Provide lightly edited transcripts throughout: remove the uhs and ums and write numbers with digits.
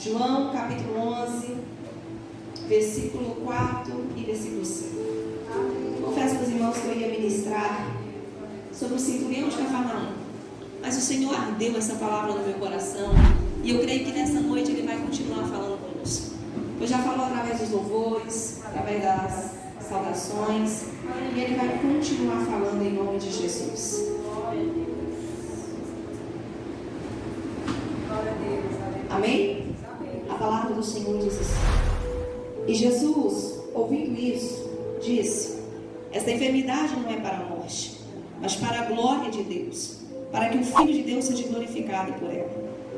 João capítulo 11, versículo 4 e versículo 5. Confesso aos irmãos que eu ia ministrar sobre o centurião de Cafarnaum, mas o Senhor ardeu essa palavra no meu coração e eu creio que nessa noite Ele vai continuar falando conosco. Eu já falou através dos louvores, através das saudações, e Ele vai continuar falando em nome de Jesus. Amém? A palavra do Senhor diz assim: e Jesus, ouvindo isso, disse: esta enfermidade não é para a morte, mas para a glória de Deus, para que o Filho de Deus seja glorificado por ela.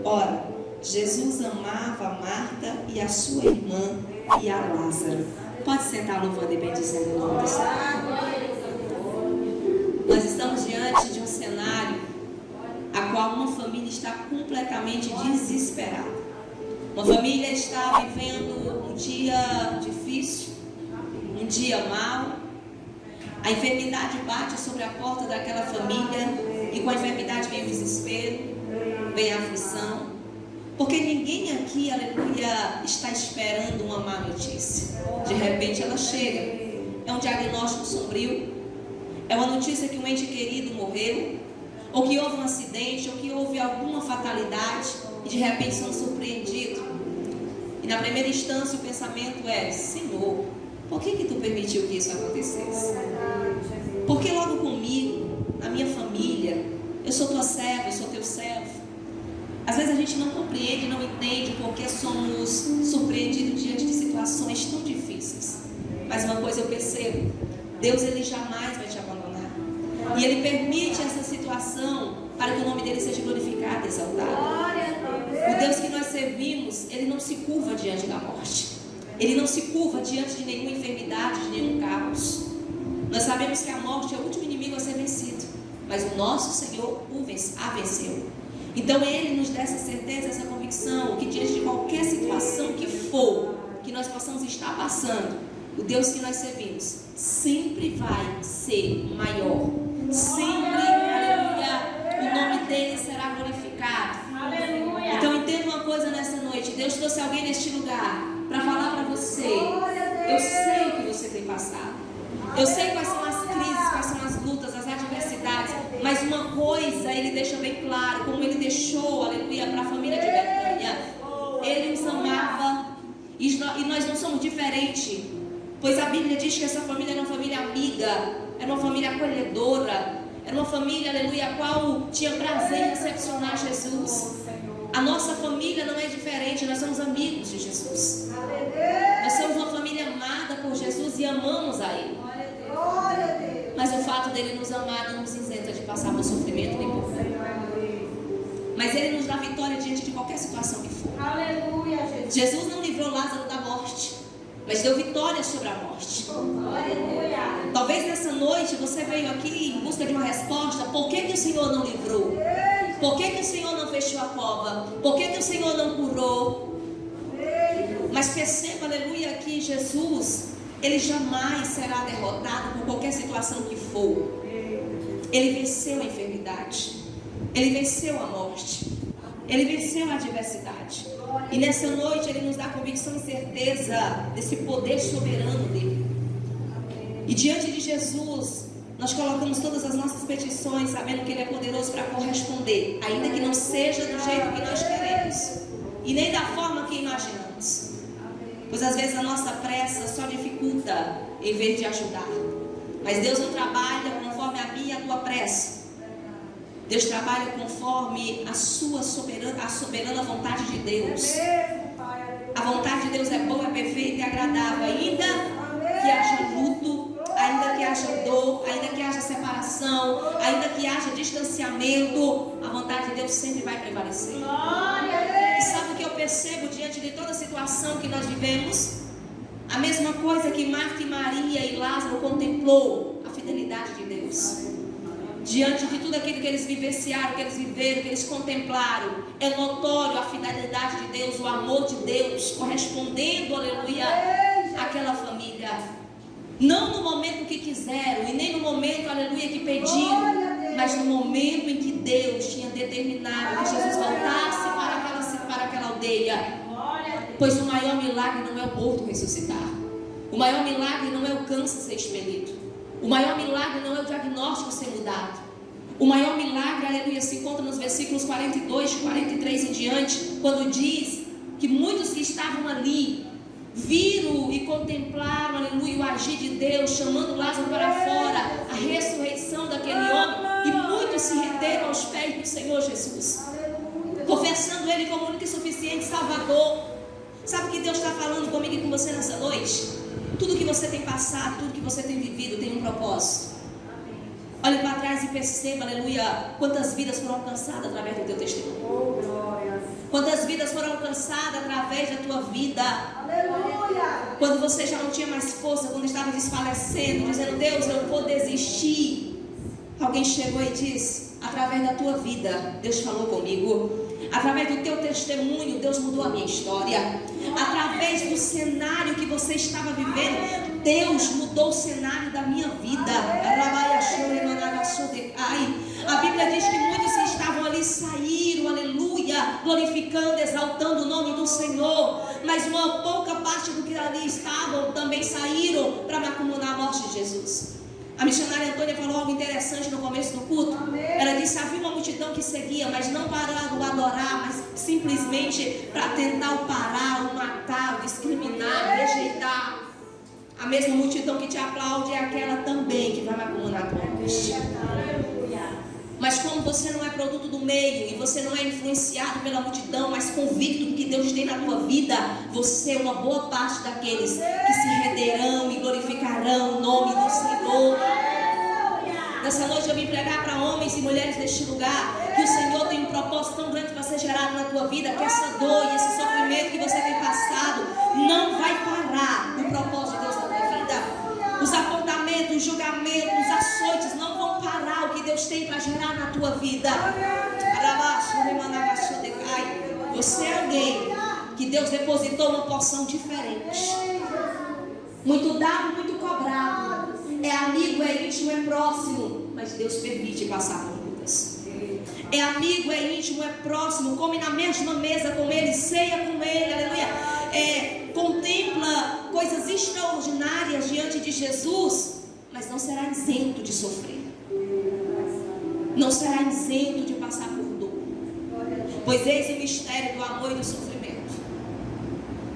Ora, Jesus amava Marta e a sua irmã e a Lázaro. Pode sentar louvando e bendizendo o nome do Senhor. Nós estamos diante de um cenário a qual uma família está completamente desesperada. Uma família está vivendo um dia difícil, um dia mau. A enfermidade bate sobre a porta daquela família e com a enfermidade vem o desespero, vem a aflição. Porque ninguém aqui, aleluia, está esperando uma má notícia. De repente ela chega. É um diagnóstico sombrio. É uma notícia que um ente querido morreu, ou que houve um acidente, ou que houve alguma fatalidade, e de repente são surpreendidos. E na primeira instância o pensamento é: Senhor, por que Tu permitiu que isso acontecesse? Porque logo comigo, na minha família, eu sou Tua serva, eu sou Teu servo. Às vezes a gente não compreende, não entende porque somos surpreendidos diante de situações tão difíceis. Mas uma coisa eu percebo: Deus, Ele jamais vai te abandonar. E Ele permite essa situação para que o nome dEle seja glorificado e exaltado. O Deus que nós servimos, Ele não se curva diante da morte. Ele não se curva diante de nenhuma enfermidade, de nenhum caos. Nós sabemos que a morte é o último inimigo a ser vencido, mas o nosso Senhor a venceu. Então Ele nos dá essa certeza, essa convicção, que diante de qualquer situação que for, que nós possamos estar passando, o Deus que nós servimos sempre vai ser maior. Sempre, aleluia, o nome dEle será glorificado. Aleluia. Então entenda uma coisa nessa noite: Deus trouxe alguém neste lugar para falar para você. Eu sei o que você tem passado. Eu sei quais são as crises, quais são as lutas, as adversidades. Mas uma coisa Ele deixa bem claro, como Ele deixou, aleluia, para a família de Betânia: Ele os amava. E nós não somos diferentes. Pois a Bíblia diz que essa família era uma família amiga, era uma família acolhedora, era uma família, aleluia, a qual tinha prazer em recepcionar Jesus. A nossa família não é diferente, nós somos amigos de Jesus. Nós somos uma família amada por Jesus e amamos a Ele. Mas o fato dele nos amar não nos isenta de passar por sofrimento nem por fome. Mas Ele nos dá vitória diante de qualquer situação que for. Jesus não livrou Lázaro da morte, mas deu vitória sobre a morte. Talvez nessa noite você veio aqui em busca de uma resposta. Por que o Senhor não livrou? Por que o Senhor não fechou a cova? Por que o Senhor não curou? Mas perceba, aleluia, que Jesus, Ele jamais será derrotado por qualquer situação que for. Ele venceu a enfermidade, Ele venceu a morte, Ele venceu a adversidade. E nessa noite Ele nos dá convicção e certeza desse poder soberano dEle. E diante de Jesus nós colocamos todas as nossas petições, sabendo que Ele é poderoso para corresponder, ainda que não seja do jeito que nós queremos e nem da forma que imaginamos. Pois às vezes a nossa pressa só dificulta em vez de ajudar. Mas Deus não trabalha conforme a minha e a tua pressa. Deus trabalha conforme a soberana vontade de Deus. A vontade de Deus é boa, é perfeita e agradável. Ainda que haja luto, ainda que haja dor, ainda que haja separação, ainda que haja distanciamento, a vontade de Deus sempre vai prevalecer. E sabe o que eu percebo diante de toda a situação que nós vivemos? A mesma coisa que Marta e Maria e Lázaro contemplou, a fidelidade de Deus. Diante de tudo aquilo que eles vivenciaram, que eles viveram, que eles contemplaram, é notório a fidelidade de Deus, o amor de Deus, correspondendo, aleluia, àquela família. Não no momento que quiseram, e nem no momento, aleluia, que pediram, mas no momento em que Deus tinha determinado que Jesus voltasse para aquela aldeia. Pois o maior milagre não é o morto ressuscitar. O maior milagre não é o câncer ser expelido. O maior milagre não é o diagnóstico ser mudado. O maior milagre, aleluia, se encontra nos versículos 42, 43 em diante, quando diz que muitos que estavam ali viram e contemplaram, aleluia, o agir de Deus, chamando Lázaro para fora, a ressurreição daquele homem, e muitos se renderam aos pés do Senhor Jesus, confessando Ele como único e suficiente Salvador. Sabe o que Deus está falando comigo e com você nessa noite? Tudo que você tem passado, tudo que você tem vivido tem um propósito. Olhe para trás e perceba, aleluia, quantas vidas foram alcançadas através do teu testemunho. Quantas vidas foram alcançadas através da tua vida. Aleluia. Quando você já não tinha mais força, quando estava desfalecendo, dizendo, Deus, eu vou desistir. Alguém chegou e disse, através da tua vida, Deus falou comigo. Através do teu testemunho, Deus mudou a minha história. Através do cenário que você estava vivendo, Deus mudou o cenário da minha vida. A Bíblia diz que muitos que estavam ali saíram, aleluia, glorificando, exaltando o nome do Senhor. Mas uma pouca parte do que ali estavam também saíram para acumular a morte de Jesus. A missionária Antônia falou algo interessante no começo do culto. Ela disse, havia uma multidão que seguia, mas não para o adorar, mas simplesmente para tentar o parar, o matar, o discriminar, o rejeitar. A mesma multidão que te aplaude é aquela também que vai acumular a tua angústia. Mas como você não é produto do meio e você não é influenciado pela multidão, mas convicto do que Deus tem na tua vida, você é uma boa parte daqueles que se renderão e glorificarão o nome do Senhor. Nessa noite eu vim pregar para homens e mulheres deste lugar que o Senhor tem um propósito tão grande para ser gerado na tua vida, que essa dor e esse sofrimento que você tem passado não vai parar o propósito de Deus na tua vida. Os apontamentos, os julgamentos, os açoites não vão parar o que Deus tem para gerar na tua vida. Você é alguém que Deus depositou uma porção diferente. Muito dado, muito cobrado. É amigo, é íntimo, é próximo. Mas Deus permite passar por lutas. É amigo, é íntimo, é próximo. Come na mesma mesa com Ele, ceia com Ele, aleluia. Contempla coisas extraordinárias diante de Jesus, mas não será isento de sofrer. Não será isento de passar por dor. Pois eis o mistério do amor e do sofrimento.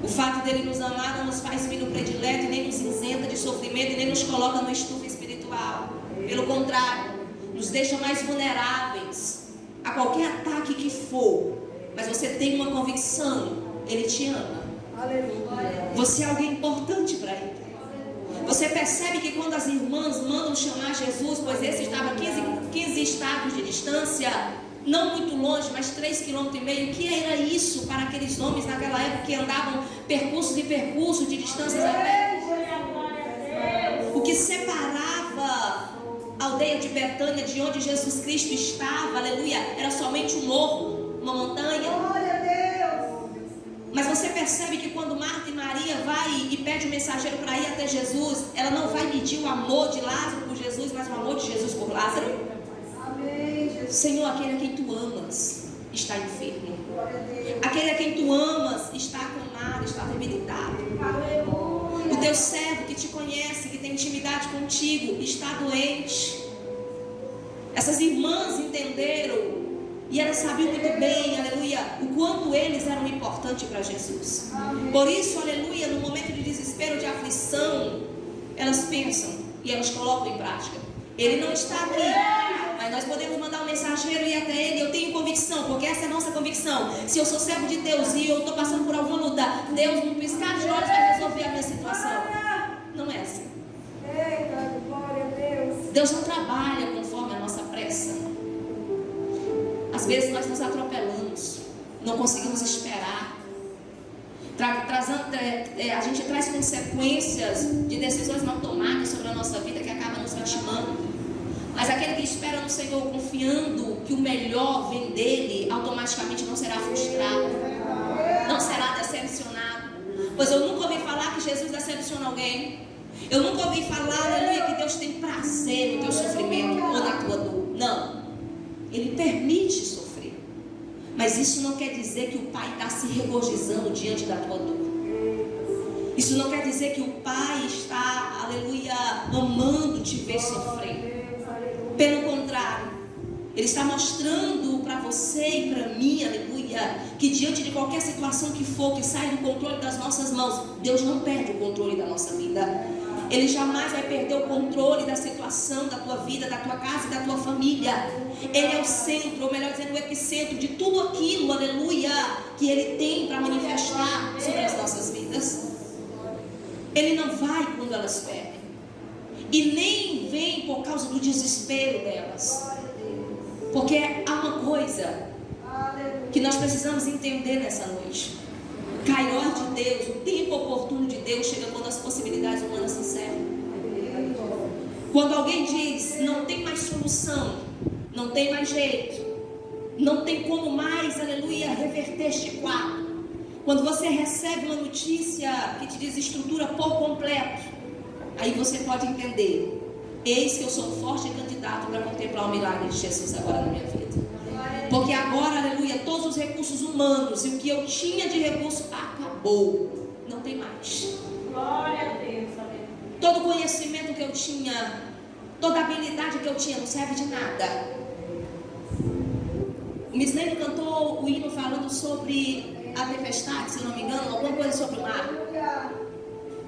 O fato dele nos amar não nos faz filho predileto e nem nos isenta de sofrimento e nem nos coloca no estufa espiritual. Pelo contrário, nos deixa mais vulneráveis a qualquer ataque que for. Mas você tem uma convicção, Ele te ama. Aleluia. Você é alguém importante para Ele. Você percebe que quando as irmãs mandam chamar Jesus, pois esse estava a 15 estados de distância, não muito longe, mas 3,5 km, o que era isso para aqueles homens naquela época que andavam percursos e percursos de distâncias a pé? O que separava a aldeia de Betânia de onde Jesus Cristo estava, aleluia, era somente um morro, uma montanha. Mas você percebe que quando Marta e Maria vai e pede um mensageiro para ir até Jesus, ela não vai medir o amor de Lázaro por Jesus, mas o amor de Jesus por Lázaro. Amém, Jesus. Senhor, aquele a quem tu amas está enfermo. Aquele a quem tu amas está acamado, está debilitado. Aleluia. O teu servo que te conhece, que tem intimidade contigo, está doente. Essas irmãs entenderam. E elas sabiam muito bem, aleluia, o quanto eles eram importantes para Jesus. Amém. Por isso, aleluia, no momento de desespero, de aflição, elas pensam e elas colocam em prática. Ele não está aqui, mas nós podemos mandar um mensageiro e ir até ele. Eu tenho convicção, porque essa é a nossa convicção. Se eu sou servo de Deus e eu estou passando por alguma luta, Deus, num piscar de olhos, vai resolver a minha situação. Não é assim. Deus não trabalha conforme a nossa pressa. Às vezes nós nos atropelamos, não conseguimos esperar. A gente traz consequências de decisões não tomadas sobre a nossa vida que acabam nos lastimando. Mas aquele que espera no Senhor, confiando que o melhor vem dele, automaticamente não será frustrado, não será decepcionado. Pois eu nunca ouvi falar que Jesus decepciona alguém. Eu nunca ouvi falar, aleluia, que Deus tem prazer no teu sofrimento ou na tua dor. Não. Ele permite sofrer. Mas isso não quer dizer que o Pai está se regozijando diante da tua dor. Isso não quer dizer que o Pai está, aleluia, amando te ver sofrer. Pelo contrário, Ele está mostrando para você e para mim, aleluia, que diante de qualquer situação que for, que sai do controle das nossas mãos, Deus não perde o controle da nossa vida. Ele jamais vai perder o controle da situação, da tua vida, da tua casa e da tua família. Ele é o centro, ou melhor dizendo, o epicentro de tudo aquilo, aleluia, que Ele tem para manifestar sobre as nossas vidas. Ele não vai quando elas perdem. E nem vem por causa do desespero delas. Porque há uma coisa que nós precisamos entender nessa noite. O Kairos de Deus, o tempo oportuno de Deus chega quando as possibilidades humanas se encerram. Quando alguém diz, não tem mais solução, não tem mais jeito, não tem como mais, aleluia, reverter este quadro. Quando você recebe uma notícia que te desestrutura por completo, aí você pode entender, eis que eu sou um forte candidato para contemplar o milagre de Jesus agora na minha vida. Porque agora, aleluia, todos os recursos humanos e o que eu tinha de recurso acabou, não tem mais. Glória a Deus, aleluia. Todo conhecimento que eu tinha, toda habilidade que eu tinha não serve de nada. O Mislene cantou o hino falando sobre a tempestade, se não me engano, alguma coisa sobre o mar.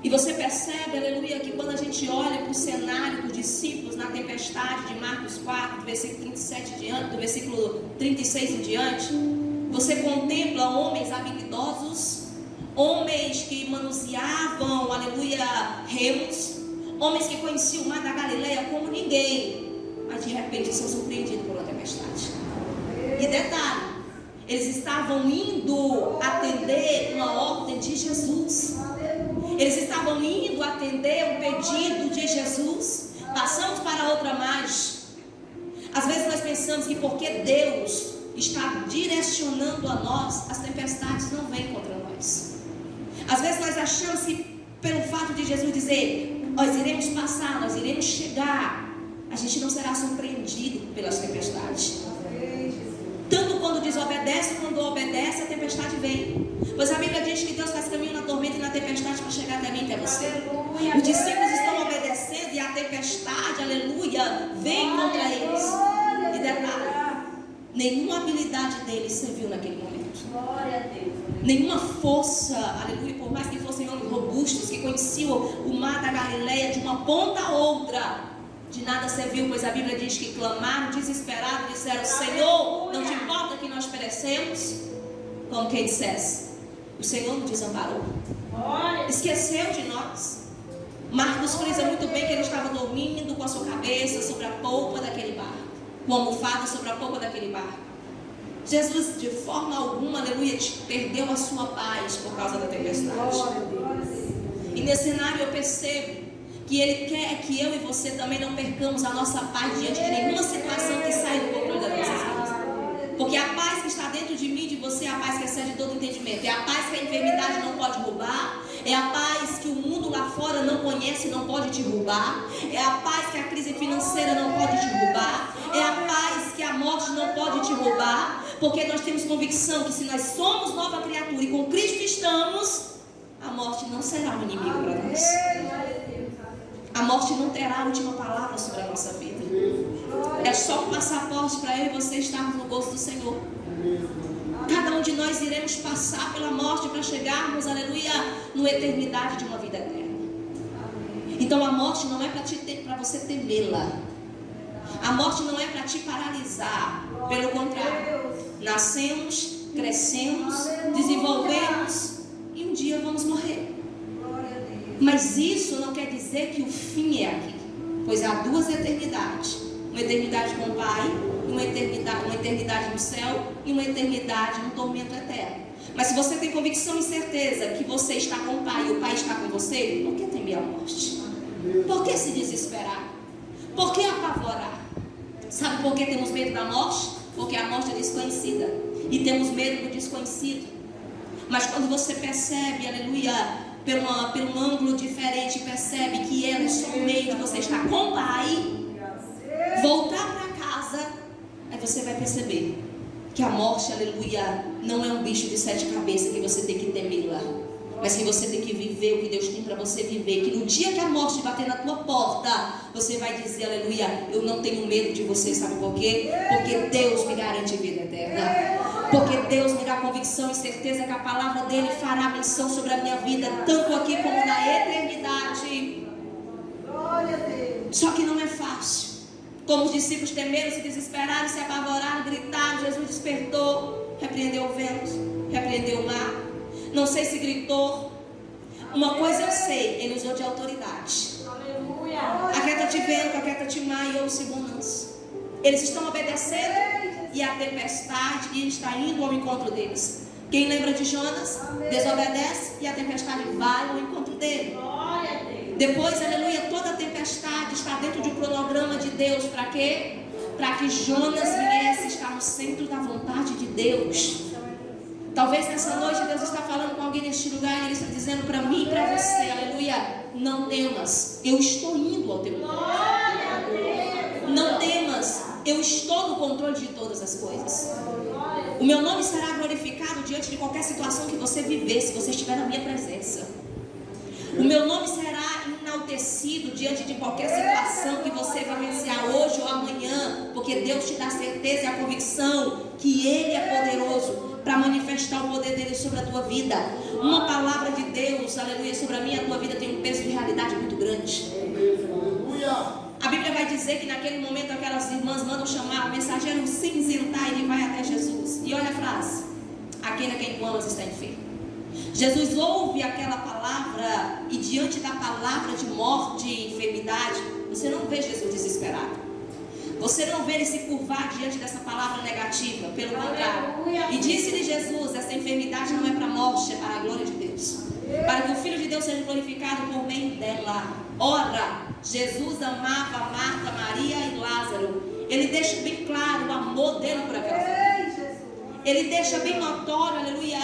E você percebe, aleluia, que quando a gente olha para o cenário dos discípulos na tempestade de Marcos 4, do versículo 37 em diante, do versículo 36 em diante, você contempla homens habilidosos, homens que manuseavam, aleluia, remos, homens que conheciam o mar da Galileia como ninguém, mas de repente são surpreendidos por uma tempestade. E detalhe, eles estavam indo atender uma ordem de Jesus. Eles estavam indo atender um pedido de Jesus. Passamos para outra margem. Às vezes nós pensamos que porque Deus está direcionando a nós, as tempestades não vêm contra nós. Às vezes nós achamos que pelo fato de Jesus dizer, nós iremos passar, nós iremos chegar, a gente não será surpreendido pelas tempestades. Tanto quando desobedece, quando obedece, a tempestade vem. Pois a Bíblia diz que Deus faz caminho na tormenta e na tempestade para chegar até mim e até você. Os discípulos estão obedecendo e a tempestade, aleluia, vem contra eles. E detalhe, nenhuma habilidade deles serviu naquele momento. Nenhuma força, aleluia, por mais que fossem homens robustos, que conheciam o mar da Galileia de uma ponta a outra, de nada serviu, pois a Bíblia diz que clamaram desesperados, disseram, Senhor, não te importa que nós perecemos? Como quem dissesse, o Senhor nos desamparou, esqueceu de nós. Marcos frisa muito bem que ele estava dormindo com a sua cabeça sobre a polpa daquele barco, com a almofada sobre a polpa daquele barco. Jesus de forma alguma, aleluia, perdeu a sua paz por causa da tempestade. E nesse cenário eu percebo que Ele quer que eu e você também não percamos a nossa paz diante de nenhuma situação que sai do controle das nossas vidas. Porque a paz que está dentro de mim e de você é a paz que excede todo entendimento. É a paz que a enfermidade não pode roubar. É a paz que o mundo lá fora não conhece e não pode te roubar. É a paz que a crise financeira não pode te roubar. É a paz que a morte não pode te roubar. Porque nós temos convicção que se nós somos nova criatura e com Cristo estamos, a morte não será um inimigo para nós. A morte não terá a última palavra sobre a nossa vida. É só um passaporte para eu e você estarmos no gozo do Senhor. Cada um de nós iremos passar pela morte para chegarmos, aleluia, numa eternidade de uma vida eterna. Então a morte não é para você temê-la. A morte não é para te paralisar. Pelo contrário, nascemos, crescemos, desenvolvemos e um dia vamos morrer. Mas isso não quer dizer que o fim é aqui, pois há duas eternidades: uma eternidade com o Pai, uma eternidade no céu e uma eternidade no tormento eterno. Mas se você tem convicção e certeza que você está com o Pai e o Pai está com você, por que temer a morte? Por que se desesperar? Por que apavorar? Sabe por que temos medo da morte? Porque a morte é desconhecida e temos medo do desconhecido. Mas quando você percebe, aleluia, pelo ângulo diferente, percebe que ela é só um meio de você estar com o Pai, voltar para casa, aí você vai perceber que a morte, aleluia, não é um bicho de 7 cabeças que você tem que temê-la, mas que você tem que viver o que Deus tem para você viver. Que no dia que a morte bater na tua porta, você vai dizer, aleluia, eu não tenho medo de você. Sabe por quê? Porque Deus me garante vida eterna. Porque Deus me dá convicção e certeza que a palavra dele fará menção sobre a minha vida, tanto aqui como na eternidade. Glória a Deus. Só que não é fácil. Como os discípulos temeram, se desesperaram, se apavoraram, gritaram, Jesus despertou, repreendeu o vento, repreendeu o mar. Não sei se gritou. Uma coisa eu sei, ele usou de autoridade. Aleluia. Aquieta-te vento, aquieta-te mar, e ouve segurança. Eles estão obedecendo e a tempestade está indo ao encontro deles. Quem lembra de Jonas? Desobedece e a tempestade vai ao encontro dele. Glória a Deus. Depois, aleluia, toda a tempestade está dentro de um cronograma de Deus. Para quê? Para que Jonas viesse estar no centro da vontade de Deus. Talvez nessa noite Deus está falando com alguém neste lugar e Ele está dizendo para mim e para você, aleluia, não temas, eu estou indo ao teu encontro. Não temas, eu estou no controle de todas as coisas. O meu nome será glorificado diante de qualquer situação que você viver, se você estiver na minha presença. O meu nome será enaltecido diante de qualquer situação que você vivenciar hoje ou amanhã, porque Deus te dá certeza e a convicção que Ele é poderoso para manifestar o poder dele sobre a tua vida. Uma palavra de Deus, aleluia, sobre a minha e a tua vida tem um peso de realidade muito grande. A Bíblia vai dizer que naquele momento aquelas irmãs mandam chamar o mensageiro cinzentar, ele vai até Jesus. E olha a frase: aquele a quem tu amas está enfermo. Jesus ouve aquela palavra e diante da palavra de morte e enfermidade, você não vê Jesus desesperado. Você não vê ele se curvar diante dessa palavra negativa, pelo contrário. E disse-lhe Jesus: essa enfermidade não é para a morte, é para a glória de Deus, para que o Filho de Deus seja glorificado por meio dela. Ora, Jesus amava Marta, Maria e Lázaro. Ele deixa bem claro o amor dele por aquela família. Ele deixa bem notório, aleluia,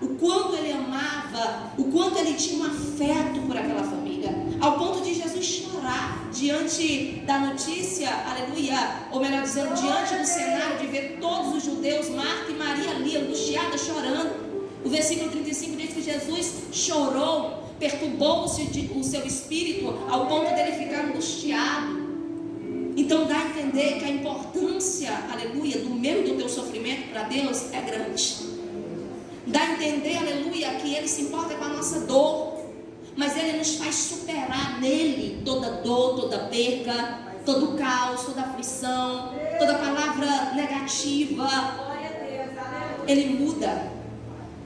o quanto ele amava, o quanto ele tinha um afeto por aquela família, ao ponto de Jesus chorar diante da notícia, aleluia, ou melhor dizendo, diante do cenário de ver todos os judeus, Marta e Maria ali, angustiadas, chorando. O versículo 35 diz que Jesus chorou, perturbou-se o seu espírito ao ponto dele ficar angustiado. Então dá a entender que a importância, aleluia, do meu e do teu sofrimento para Deus é grande. Dá a entender, aleluia, que Ele se importa com a nossa dor, mas Ele nos faz superar nele toda dor, toda perca, todo caos, toda aflição, toda palavra negativa. Ele muda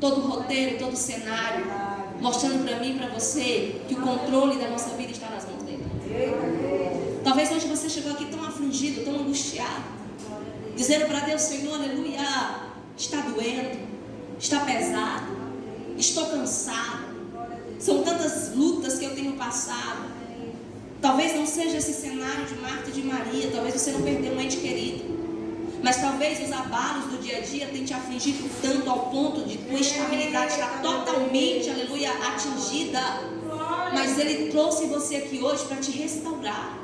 todo o roteiro, todo o cenário, mostrando para mim e para você que o controle da nossa vida está nas mãos dele. Talvez hoje você chegou aqui tão afligido, tão angustiado, dizendo para Deus: Senhor, aleluia, está doendo, está pesado, estou cansado, são tantas lutas que eu tenho passado. Talvez não seja esse cenário de Marta e de Maria, talvez você não perdeu um ente querido, mas talvez os abalos do dia a dia tenham te afligido tanto ao ponto de tua estabilidade estar totalmente, aleluia, atingida. Mas Ele trouxe você aqui hoje para te restaurar.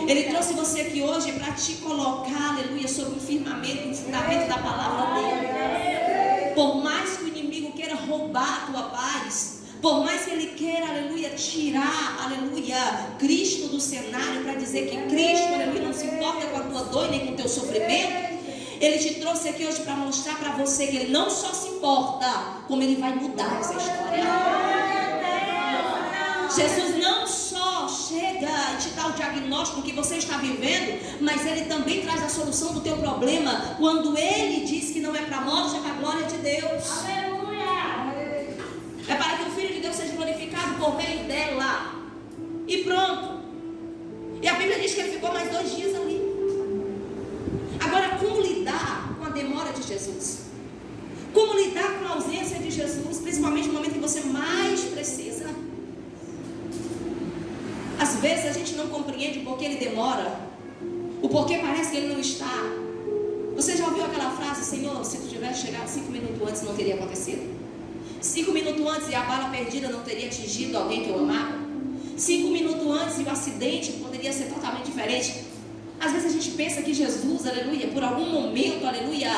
Ele trouxe você aqui hoje para te colocar, aleluia, sobre um firmamento, um fundamento da palavra dele. Por mais que o inimigo queira roubar a tua paz, por mais que ele queira, aleluia, tirar, aleluia, Cristo do cenário para dizer que Cristo, aleluia, não se importa com a tua dor nem com o teu sofrimento, Ele te trouxe aqui hoje para mostrar para você que Ele não só se importa, como Ele vai mudar essa história. Jesus não só chega e te dá o diagnóstico que você está vivendo, mas Ele também traz a solução do teu problema. Quando Ele diz que não é para a morte, é para a glória de Deus. Aleluia! É para que o Filho de Deus seja glorificado por meio dela. E pronto. E a Bíblia diz que Ele ficou mais 2 dias ali. Agora, como lidar com a demora de Jesus? Como lidar com a ausência de Jesus, principalmente no momento que você mais precisa? Às vezes a gente não compreende por que Ele demora, o porquê parece que Ele não está. Você já ouviu aquela frase: Senhor, se tu tivesse chegado 5 minutos antes, não teria acontecido? 5 minutos antes e a bala perdida não teria atingido alguém que eu amava? 5 minutos antes e o acidente poderia ser totalmente diferente? Às vezes a gente pensa que Jesus, aleluia, por algum momento, aleluia,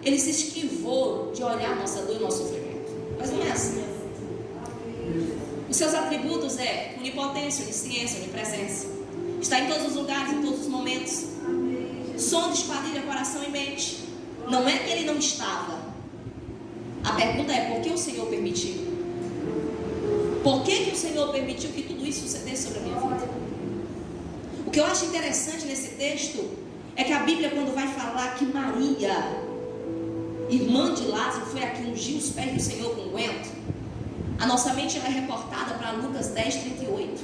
ele se esquivou de olhar a nossa dor e o nosso sofrimento. Mas não é assim. Os seus atributos é onipotência, onisciência, onipresença. Está em todos os lugares, em todos os momentos. Sonda, esquadrilha, coração e mente. Não é que ele não estava. A pergunta é, por que o Senhor permitiu? Por que o Senhor permitiu que tudo isso sucedesse sobre a minha vida? O que eu acho interessante nesse texto é que a Bíblia, quando vai falar que Maria, irmã de Lázaro, foi a que ungiu os pés do Senhor com unguento, a nossa mente ela é reportada para Lucas 10:38.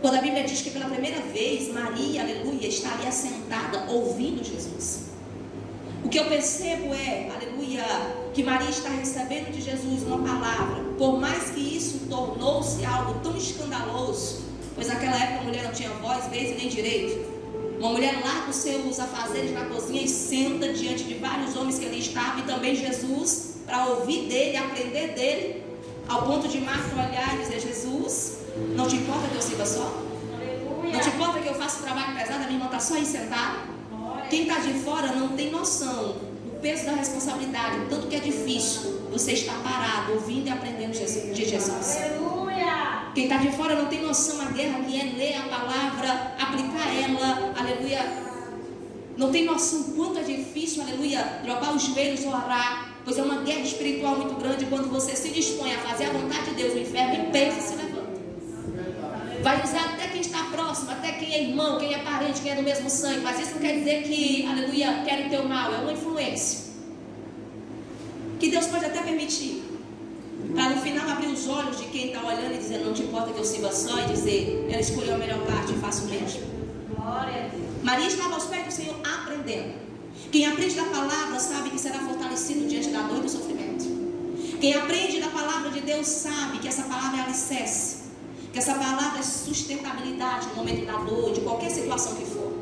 Quando a Bíblia diz que pela primeira vez Maria, aleluia, está ali assentada ouvindo Jesus. O que eu percebo é, aleluia, que Maria está recebendo de Jesus uma palavra. Por mais que isso tornou-se algo tão escandaloso, pois naquela época a mulher não tinha voz, vez e nem direito. Uma mulher larga os seus afazeres na cozinha e senta diante de vários homens que ali estavam, e também Jesus, para ouvir dele, aprender dele, ao ponto de Marta olhar e dizer: Jesus, não te importa que eu sirva só? Não te importa que eu faça um trabalho pesado, a minha irmã está só aí sentada? Quem está de fora não tem noção do peso da responsabilidade, o tanto que é difícil você estar parado, ouvindo e aprendendo de Jesus. Quem está de fora não tem noção da guerra que é ler a palavra, aplicar ela, aleluia. Não tem noção quanto é difícil, aleluia, dropar os joelhos ou orar, pois é uma guerra espiritual muito grande. Quando você se dispõe a fazer a vontade de Deus, o inferno em peso se levanta. Vai usar até quem está próximo, até quem é irmão, quem é parente, quem é do mesmo sangue. Mas isso não quer dizer que, aleluia, querem teu mal. É uma influência que Deus pode até permitir, para no final abrir os olhos de quem está olhando e dizer: não te importa que eu sirva só, e dizer: ela escolheu a melhor parte, eu faço o mesmo. Maria estava aos pés do Senhor aprendendo. Quem aprende da palavra sabe que será fortalecido diante da dor e do sofrimento. Quem aprende da palavra de Deus sabe que essa palavra é alicerce, que essa palavra é sustentabilidade no momento da dor, de qualquer situação que for.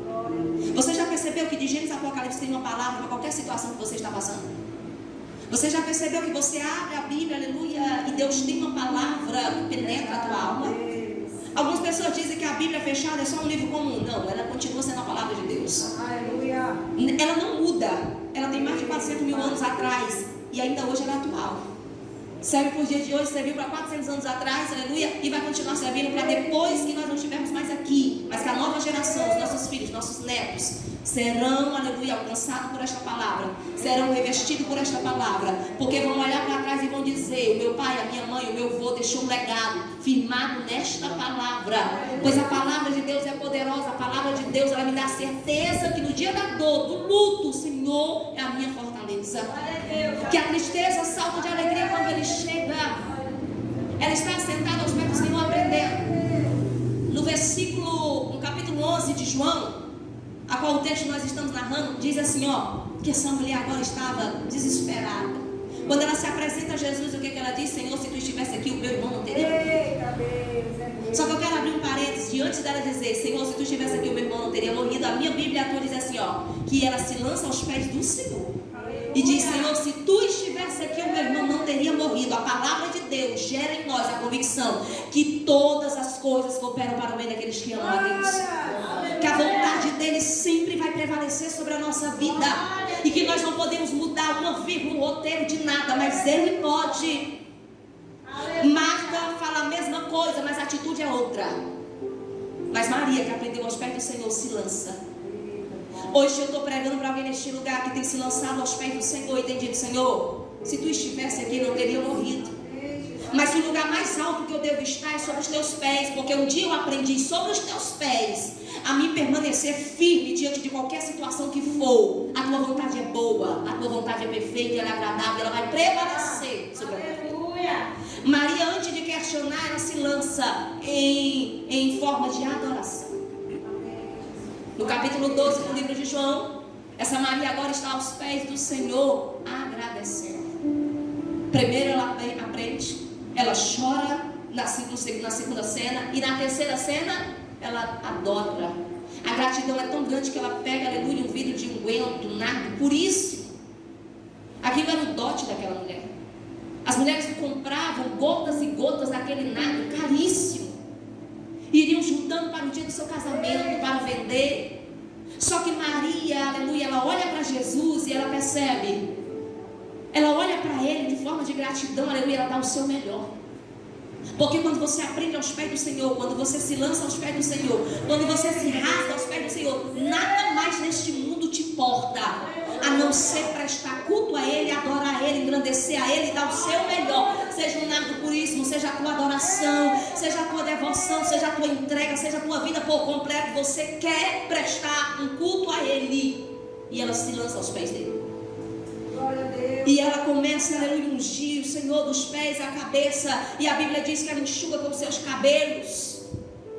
Você já percebeu que de Gênesis a Apocalipse tem uma palavra para qualquer situação que você está passando? Você já percebeu que você abre a Bíblia, aleluia, e Deus tem uma palavra que penetra a tua alma? Algumas pessoas dizem que a Bíblia fechada é só um livro comum. Não, ela continua sendo a palavra de Deus. Ela não muda. Ela tem mais de 400 mil anos atrás e ainda hoje ela é atual. Serve para os dias de hoje, serviu para 400 anos atrás, aleluia, e vai continuar servindo para depois que nós não estivermos mais aqui, mas que a nova geração, os nossos filhos, nossos netos, serão, aleluia, alcançados por esta palavra, serão revestidos por esta palavra, porque vão olhar para trás e vão dizer: o meu pai, a minha mãe, o meu avô deixou um legado firmado nesta palavra, pois a palavra de Deus é poderosa. A palavra de Deus, ela me dá certeza que no dia da dor, do luto, o Senhor é a minha fortaleza, que a tristeza salta de alegria quando Ele chega. Ela está sentada aos pés do Senhor aprendendo. No capítulo 11 de João, a qual o texto nós estamos narrando, diz assim, ó, que essa mulher agora estava desesperada. Quando ela se apresenta a Jesus, o que ela diz? Senhor, se tu estivesse aqui, o meu irmão não teria morrido. Só que eu quero abrir um parênteses, e antes dela dizer: Senhor, se tu estivesse aqui, o meu irmão não teria morrido, a minha Bíblia atual diz assim, ó, que ela se lança aos pés do Senhor e diz: Senhor, se tu estivesse aqui, o meu irmão não teria morrido. A palavra de Deus gera em nós a convicção que todas as coisas cooperam para o bem daqueles que amam a Deus, que a vontade dele sempre vai prevalecer sobre a nossa vida, e que nós não podemos mudar uma vírgula, um roteiro de nada, mas ele pode. Marta fala a mesma coisa, mas a atitude é outra. Mas Maria, que aprendeu aos pés do Senhor, se lança. Hoje eu estou pregando para alguém neste lugar que tem se lançado aos pés do Senhor e tem dito: Senhor, se tu estivesse aqui, não teria morrido. Mas o lugar mais alto que eu devo estar é sobre os teus pés, porque um dia eu aprendi sobre os teus pés a me permanecer firme diante de qualquer situação que for. A tua vontade é boa, a tua vontade é perfeita, ela é agradável, ela vai prevalecer sobre a tua vida. Maria, antes de questionar, ela se lança em forma de adoração. No capítulo 12 do livro de João, essa Maria agora está aos pés do Senhor agradecendo. Primeiro ela aprende, ela chora na segunda cena, e na terceira cena ela adora. A gratidão é tão grande que ela pega, aleluia, um vidro de unguento, nardo puríssimo. Aquilo era o dote daquela mulher. As mulheres compravam gotas e gotas daquele nardo caríssimo, iriam juntando para o dia do seu casamento, para vender. Só que Maria, aleluia, ela olha para Jesus e ela percebe ela olha para ele de forma de gratidão, aleluia, ela dá o seu melhor. Porque quando você aprende aos pés do Senhor, quando você se lança aos pés do Senhor, quando você se rasga aos pés do Senhor, nada mais neste mundo te importa, a não ser prestar culto a Ele, adorar a Ele, engrandecer a Ele, dar o seu melhor. Seja um narcopurismo, seja a tua adoração, seja a tua devoção, seja a tua entrega, seja a tua vida por completo. Você quer prestar um culto a Ele, e ela se lança aos pés dele. E ela começa, aleluia, ungir o Senhor dos pés à cabeça. E a Bíblia diz que ela enxuga com seus cabelos.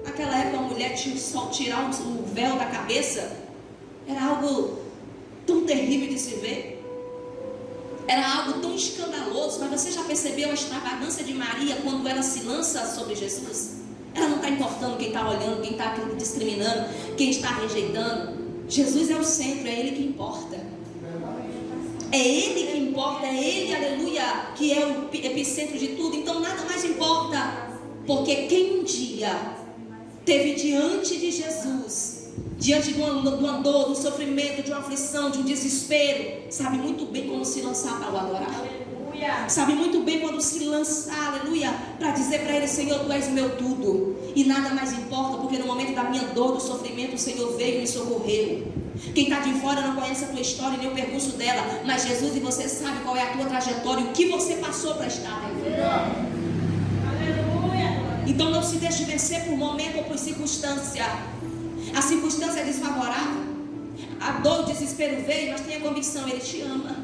Naquela época a mulher tinha só tirar o véu da cabeça. Era algo tão terrível de se ver. Era algo tão escandaloso. Mas você já percebeu a extravagância de Maria quando ela se lança sobre Jesus? Ela não está importando quem está olhando, quem está discriminando, quem está rejeitando. Jesus é o centro, é Ele que importa. É Ele que importa, é Ele, aleluia, que é o epicentro de tudo. Então nada mais importa, porque quem um dia teve diante de Jesus, diante de uma dor, de um sofrimento, de uma aflição, de um desespero, sabe muito bem como se lançar para o adorar. Aleluia. Sabe muito bem quando se lançar, aleluia, para dizer para Ele: Senhor, Tu és o meu tudo, e nada mais importa, porque no momento da minha dor, do sofrimento, o Senhor veio e me socorreu. Quem está de fora não conhece a tua história nem o percurso dela, mas Jesus e você sabe qual é a tua trajetória, o que você passou para estar aqui. Aleluia. Então não se deixe vencer por momento ou por circunstância. A circunstância é desfavorável, a dor, o desespero veio, mas tenha convicção, Ele te ama.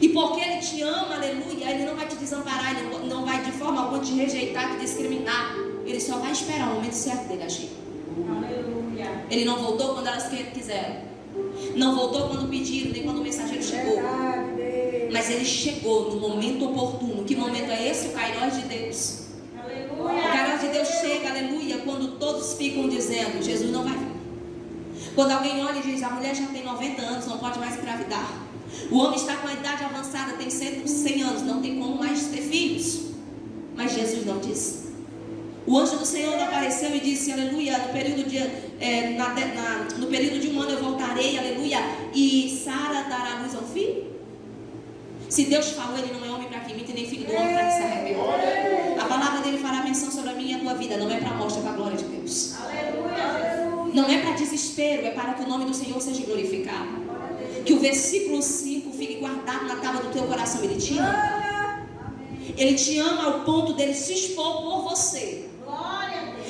E porque Ele te ama, aleluia, Ele não vai te desamparar, Ele não vai de forma alguma te rejeitar, te discriminar. Ele só vai esperar o momento certo dele agir. Aleluia. Ele não voltou quando elas quiseram, não voltou quando pediram, nem quando o mensageiro chegou. Mas Ele chegou no momento oportuno. Que momento é esse? O Kairós de Deus. Aleluia. O Kairós de Deus chega, aleluia, quando todos ficam dizendo: Jesus não vai vir. Quando alguém olha e diz: a mulher já tem 90 anos, não pode mais engravidar. O homem está com a idade avançada, tem 100 anos, não tem como mais ter filhos. Mas Jesus não disse. O anjo do Senhor apareceu e disse: aleluia, no período de um ano eu voltarei, aleluia, e Sara dará luz ao filho. Se Deus falou, Ele não é homem para que imite, nem filho do homem para que se arrependa. A palavra dele fará menção sobre a minha e a tua vida. Não é para a morte, é para a glória de Deus. Aleluia. Não é para desespero, é para que o nome do Senhor seja glorificado. Que o versículo 5 fique guardado na tábua do teu coração. Ele te ama. Ele te ama ao ponto dele se expor por você.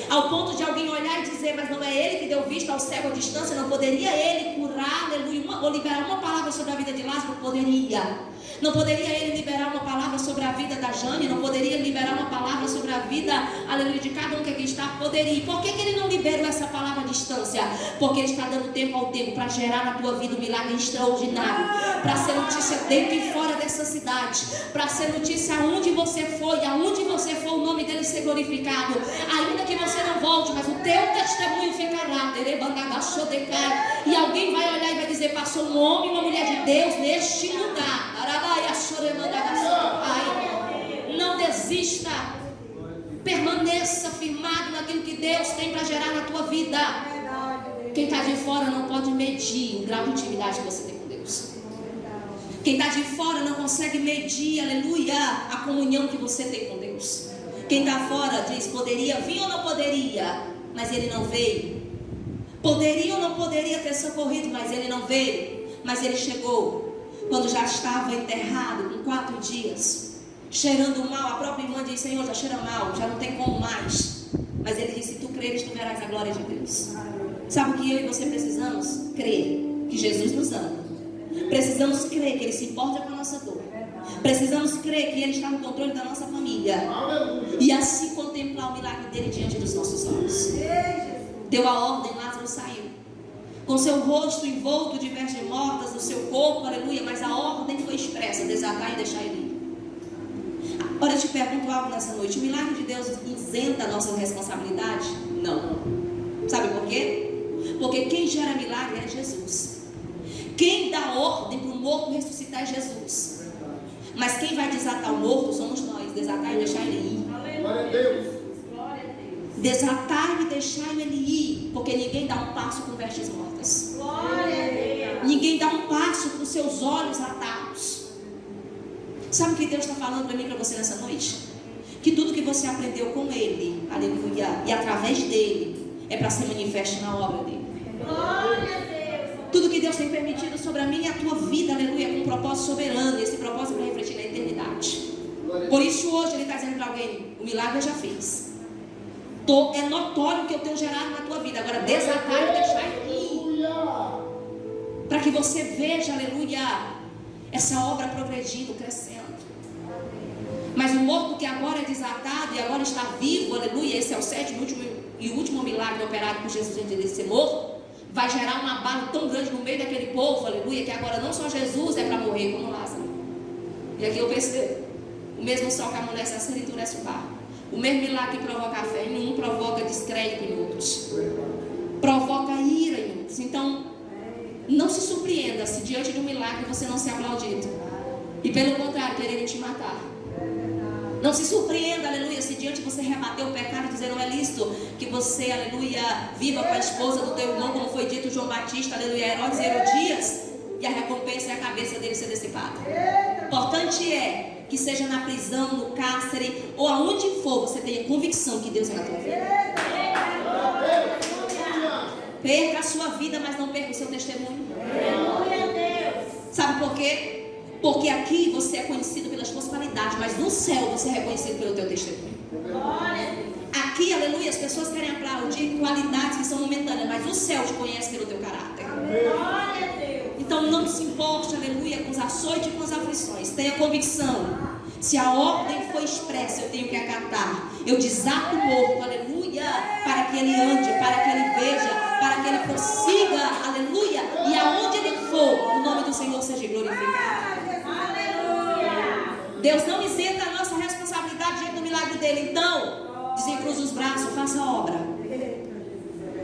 Ao ponto de alguém olhar e dizer: mas não é Ele que deu vista ao cego à distância? Não poderia Ele curar, aleluia, ou liberar uma palavra sobre a vida de Lázaro? Poderia. Não poderia Ele liberar uma palavra sobre a vida da Jane? Não poderia liberar uma palavra sobre a vida, aleluia, de cada um que aqui está? Poderia. E por que Ele não liberou essa palavra à distância? Porque Ele está dando tempo ao tempo para gerar na tua vida um milagre extraordinário, para ser notícia dentro e fora dessa cidade, para ser notícia aonde você for, e aonde você for o nome dele ser glorificado. Ainda que você não volte, mas o teu testemunho ficará. E alguém vai olhar e vai dizer: passou um homem e uma mulher de Deus neste lugar. Não desista, permaneça firmado naquilo que Deus tem para gerar na tua vida. Quem está de fora não pode medir o grau de intimidade que você tem com Deus. Quem está de fora não consegue medir, aleluia, a comunhão que você tem com Deus. Quem está fora diz: poderia vir ou não poderia, mas Ele não veio. Poderia ou não poderia ter socorrido, mas Ele não veio. Mas Ele chegou quando já estava enterrado, com 4 dias, cheirando mal. A própria irmã disse: Senhor, já cheira mal, já não tem como mais. Mas Ele disse: se tu creres, tu verás a glória de Deus. Sabe o que eu e você precisamos? Crer que Jesus nos ama. Precisamos crer que Ele se importa com a nossa dor. Precisamos crer que Ele está no controle da nossa família. E assim contemplar o milagre dele diante dos nossos olhos. Deu a ordem, Lázaro saiu, com seu rosto envolto de vergem mortas, o seu corpo, aleluia. Mas a ordem foi expressa: desatar e deixar ele ir. Agora eu te pergunto algo nessa noite: o milagre de Deus isenta a nossa responsabilidade? Não. Sabe por quê? Porque quem gera milagre é Jesus. Quem dá ordem para o morto ressuscitar é Jesus. Mas quem vai desatar o morto somos nós. Desatar e deixar ele ir. Glória a Deus. Desatar e deixar ele ir. Porque ninguém dá um passo com vestes mortas. Glória a Deus. Ninguém dá um passo com seus olhos atados. Sabe o que Deus está falando para mim e para você nessa noite? Que tudo que você aprendeu com Ele, aleluia, e através dele, é para ser manifesto na obra dele. Glória a Deus. Tudo que Deus tem permitido sobre a minha e a tua vida, aleluia, com um propósito soberano. E esse propósito é para refletir na eternidade. Por isso hoje Ele está dizendo para alguém: o milagre eu já fiz. É notório o que eu tenho gerado na tua vida. Agora desatar e deixar aqui, para que você veja, aleluia, essa obra progredindo, crescendo. Mas o morto que agora é desatado e agora está vivo, aleluia, esse é o sétimo e último milagre operado por Jesus antes de ser morto, vai gerar um abalo tão grande no meio daquele povo, aleluia, que agora não só Jesus é para morrer como Lázaro. E aqui eu percebo: o mesmo sol que amolece a cera endurece o barro. O mesmo milagre que provoca a fé em um, provoca descrédito em outros, provoca ira em outros. Então, não se surpreenda se diante de um milagre você não ser aplaudido, e pelo contrário, quererem te matar. Não se surpreenda, aleluia, se diante você rebater o pecado e dizer: não é lícito que você, aleluia, viva com a esposa do teu irmão, como foi dito João Batista, aleluia, Herodes e Herodias, e a recompensa é a cabeça dele ser decipada. Importante é que seja na prisão, no cárcere ou aonde for, você tenha convicção que Deus é na tua vida. Perca a sua vida, mas não perca o seu testemunho. Sabe por quê? Porque aqui você é conhecido pelas suas qualidades, mas no céu você é reconhecido pelo teu testemunho. Aqui, aleluia, as pessoas querem aplaudir qualidades que são momentâneas, mas o céu te conhece pelo teu caráter. Então não se importe, aleluia, com os açoites e com as aflições. Tenha convicção. Se a ordem foi expressa, eu tenho que acatar. Eu desato o morto, aleluia, para que ele ande, para que ele veja, para que ele prossiga, aleluia. E aonde ele for, o nome do Senhor seja glorificado. Deus não isenta a nossa responsabilidade diante do milagre dele. Então, desencruza os braços, faça a obra.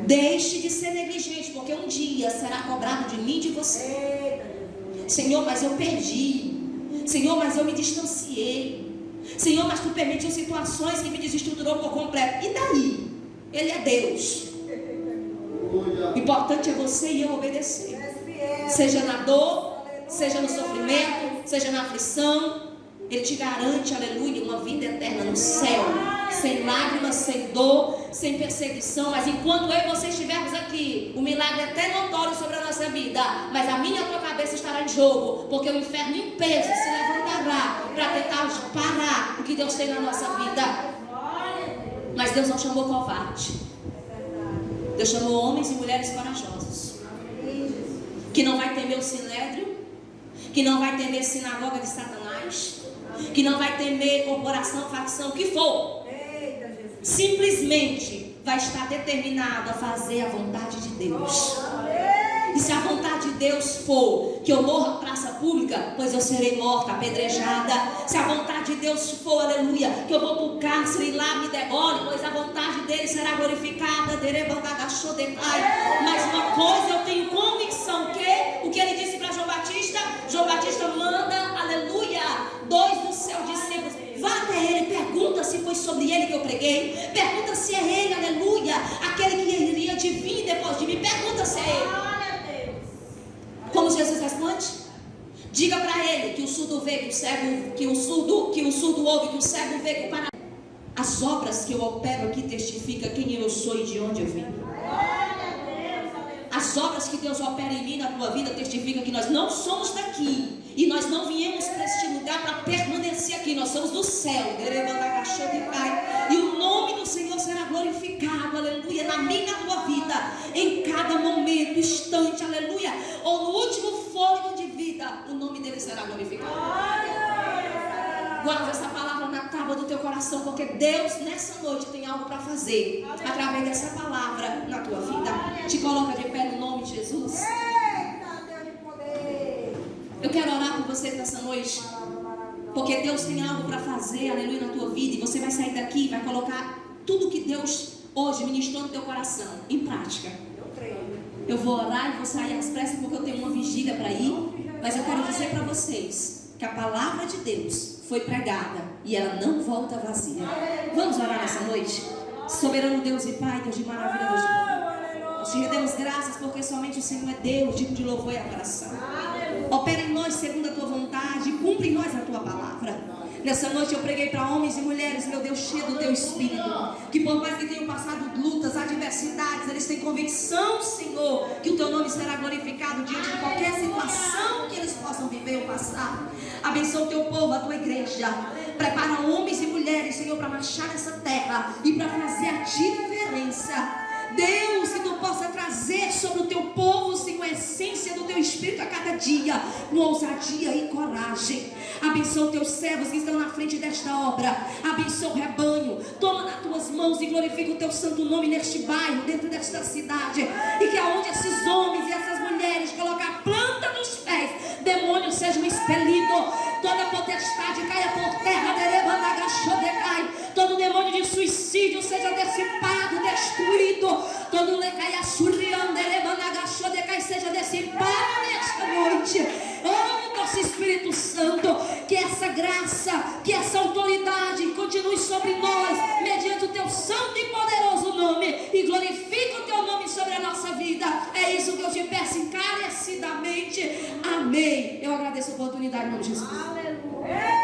Deixe de ser negligente, porque um dia será cobrado de mim e de você. Senhor, mas eu perdi. Senhor, mas eu me distanciei. Senhor, mas tu permitiu situações que me desestruturou por completo. E daí? Ele é Deus. O importante é você e eu obedecer. Seja na dor, seja no sofrimento, seja na aflição. Ele te garante, aleluia, uma vida eterna no céu, sem lágrimas, sem dor, sem perseguição. Mas enquanto eu e você estivermos aqui, o milagre é até notório sobre a nossa vida, mas a minha e a tua cabeça estará em jogo, porque o inferno em peso se levantará para tentar parar o que Deus tem na nossa vida. Mas Deus não chamou covarde. Deus chamou homens e mulheres corajosos, que não vai temer o sinédrio, que não vai temer sinagoga de Satanás, que não vai temer corporação, facção, o que for. Simplesmente vai estar determinado a fazer a vontade de Deus. E se a vontade de Deus for que eu morra em praça pública, pois eu serei morta, apedrejada. Se a vontade de Deus for, aleluia, que eu vou para o cárcere e lá me degole, pois a vontade dele será glorificada. Mas uma coisa eu tenho convicção, que o que ele disse para João Batista, João Batista manda, aleluia, 2 dos seus discípulos: vá até ele, pergunta se foi sobre ele que eu preguei, pergunta se é ele, aleluia, aquele que iria de vir depois de mim, pergunta se é ele. Como Jesus responde? Diga para ele que o surdo vê, que o cego, que o surdo ouve, que o cego vê, que o paralítico. As obras que eu opero aqui testificam quem eu sou e de onde eu vim. As obras que Deus opera em mim, na tua vida, testificam que nós não somos daqui. E nós não viemos para este lugar para permanecer aqui. Nós somos do céu. E o nome do Senhor será glorificado, aleluia, na minha e na tua vida, em cada momento, instante, aleluia, ou no último fôlego de vida, o nome dele será glorificado. Guarda essa palavra na tábua do teu coração, porque Deus nessa noite tem algo para fazer através dessa palavra na tua vida. Te coloca de pé no nome de Jesus. Eu quero orar por você nessa noite, porque Deus tem algo para fazer, aleluia, na tua vida. E você vai sair daqui e vai colocar tudo que Deus hoje ministrou no teu coração em prática. Eu vou orar e vou sair às pressas, porque eu tenho uma vigília para ir. Mas eu quero dizer para vocês que a palavra de Deus foi pregada e ela não volta vazia. Vamos orar nessa noite? Soberano Deus e Pai, Deus de maravilha, Deus de poder, nós te rendemos graças porque somente o Senhor é Deus, digno de louvor e adoração. Opera em nós segundo a tua vontade, cumpre em nós a tua palavra. Nessa noite eu preguei para homens e mulheres, meu Deus, cheio do teu Espírito, que por mais que tenham passado lutas, adversidades, eles têm convicção, Senhor, que o teu nome será glorificado diante de qualquer situação que eles possam viver ou passar. Abençoa o teu povo, a tua igreja. Prepara homens e mulheres, Senhor, para marchar nessa terra e para fazer a diferença. Deus, que tu possa trazer sobre o teu povo, Senhor, a essência do teu Espírito a cada dia, com ousadia e coragem. Abençoa os teus servos que estão na frente desta obra. Abençoa o rebanho. Toma nas tuas mãos e glorifica o teu santo nome neste bairro, dentro desta cidade. E que aonde esses homens e essas mulheres colocar a planta dos pés, demônios sejam expelidos. Toda potestade caia por terra. Todo demônio de suicídio seja dissipado, destruído. Todo lecaia seja dissipado nesta noite. Oh, nosso Espírito Santo, que essa graça, que essa autoridade continue sobre nós, mediante o teu santo e poderoso nome, e glorifica o teu nome sobre a nossa vida. É isso que eu te peço encarecidamente. Amém. Eu agradeço a oportunidade em nome de Jesus. Aleluia.